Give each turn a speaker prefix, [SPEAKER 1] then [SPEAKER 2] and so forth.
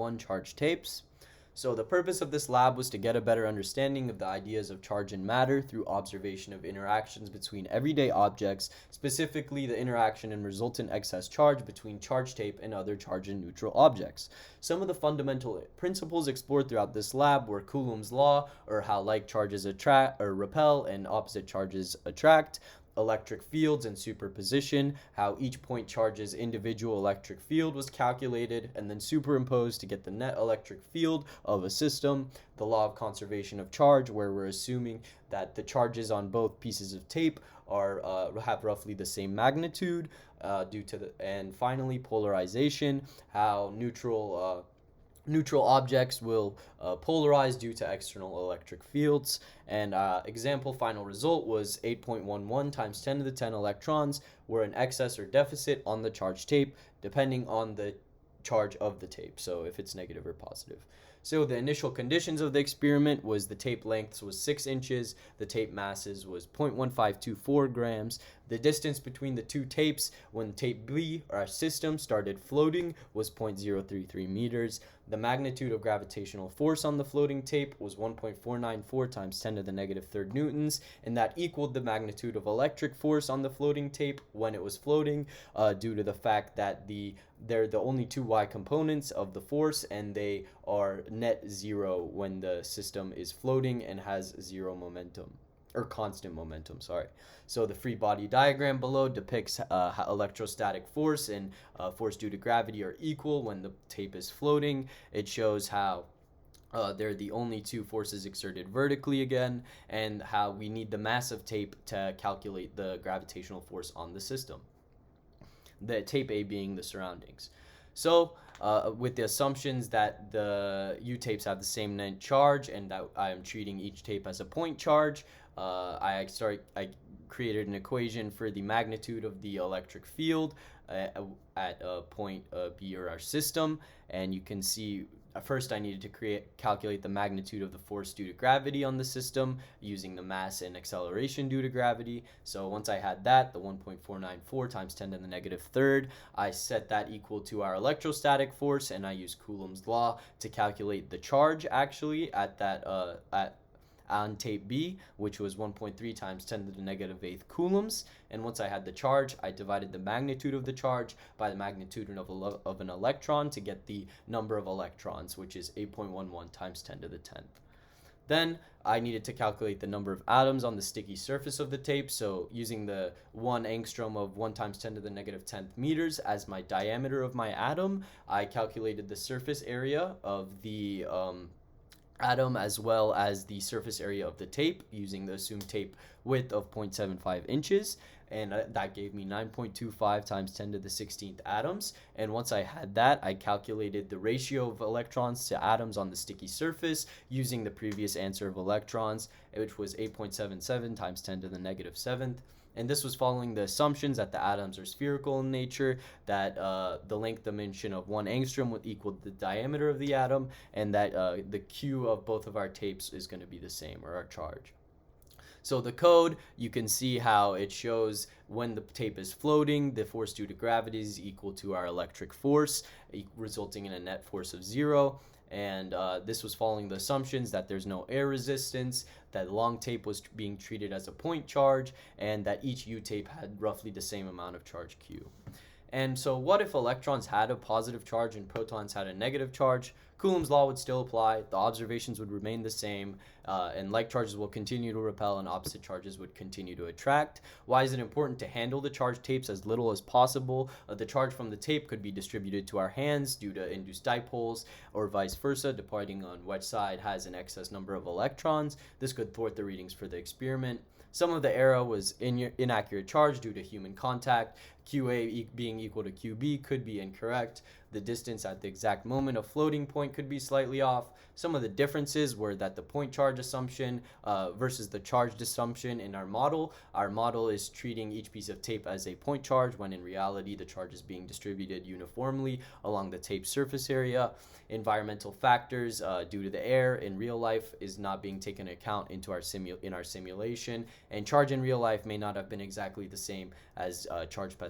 [SPEAKER 1] Uncharged tapes. So the purpose of this lab was to get a better understanding of the ideas of charge and matter through observation of interactions between everyday objects, specifically the interaction and resultant excess charge between charge tape and other charge and neutral objects. Some of the fundamental principles explored throughout this lab were Coulomb's law, or how like charges attract or repel and opposite charges attract, electric fields and superposition, how each point charge's individual electric field was calculated and then superimposed to get the net electric field of a system, the law of conservation of charge, where we're assuming that the charges on both pieces of tape have roughly the same magnitude, and finally polarization, how neutral objects will polarize due to external electric fields. And example final result was 8.11 times 10 to the 10 electrons were an excess or deficit on the charge tape, depending on the charge of the tape, so if it's negative or positive. So the initial conditions of the experiment was the tape length was 6 inches, the tape masses was 0.1524 grams, the distance between the two tapes when tape B, our system, started floating was 0.033 meters, the magnitude of gravitational force on the floating tape was 1.494 times 10 to the negative 3rd newtons, and that equaled the magnitude of electric force on the floating tape when it was floating, due to the fact that they're the only two Y components of the force, and they are net zero when the system is floating and has zero momentum, or constant momentum, sorry. So the free body diagram below depicts how electrostatic force and force due to gravity are equal when the tape is floating. It shows how they're the only two forces exerted vertically again, and how we need the mass of tape to calculate the gravitational force on the system, the tape A being the surroundings. So with the assumptions that the U-tapes have the same net charge and that I am treating each tape as a point charge, I created an equation for the magnitude of the electric field at point B, or our system, and you can see first I needed to calculate the magnitude of the force due to gravity on the system using the mass and acceleration due to gravity. So once I had that, the 1.494 times 10 to the negative 3rd, I set that equal to our electrostatic force, and I used Coulomb's law to calculate the charge actually on tape B, which was 1.3 times 10 to the negative 8th coulombs. And once I had the charge, I divided the magnitude of the charge by the magnitude of an electron to get the number of electrons, which is 8.11 times 10 to the 10th. Then I needed to calculate the number of atoms on the sticky surface of the tape, so using the 1 angstrom of 1 times 10 to the negative 10th meters as my diameter of my atom, I calculated the surface area of the atom as well as the surface area of the tape using the assumed tape width of 0.75 inches, and that gave me 9.25 times 10 to the 16th atoms. And once I had that, I calculated the ratio of electrons to atoms on the sticky surface using the previous answer of electrons, which was 8.77 times 10 to the negative 7th. And this was following the assumptions that the atoms are spherical in nature, that the length dimension of 1 angstrom would equal the diameter of the atom, and that the Q of both of our tapes is going to be the same, or our charge. So the code, you can see how it shows when the tape is floating, the force due to gravity is equal to our electric force, resulting in a net force of 0. And this was following the assumptions that there's no air resistance, that long tape was being treated as a point charge, and that each U-tape had roughly the same amount of charge Q. And so what if electrons had a positive charge and protons had a negative charge? Coulomb's law would still apply, the observations would remain the same, and like charges will continue to repel and opposite charges would continue to attract. Why is it important to handle the charged tapes as little as possible? The charge from the tape could be distributed to our hands due to induced dipoles, or vice versa, depending on which side has an excess number of electrons. This could thwart the readings for the experiment. Some of the error was inaccurate charge due to human contact. QA being equal to QB could be incorrect. The distance at the exact moment of floating point could be slightly off. Some of the differences were that the point charge assumption versus the charged assumption in our model. Our model is treating each piece of tape as a point charge, when in reality the charge is being distributed uniformly along the tape surface area. Environmental factors due to the air in real life is not being taken into account in our simulation, and charge in real life may not have been exactly the same as charge specified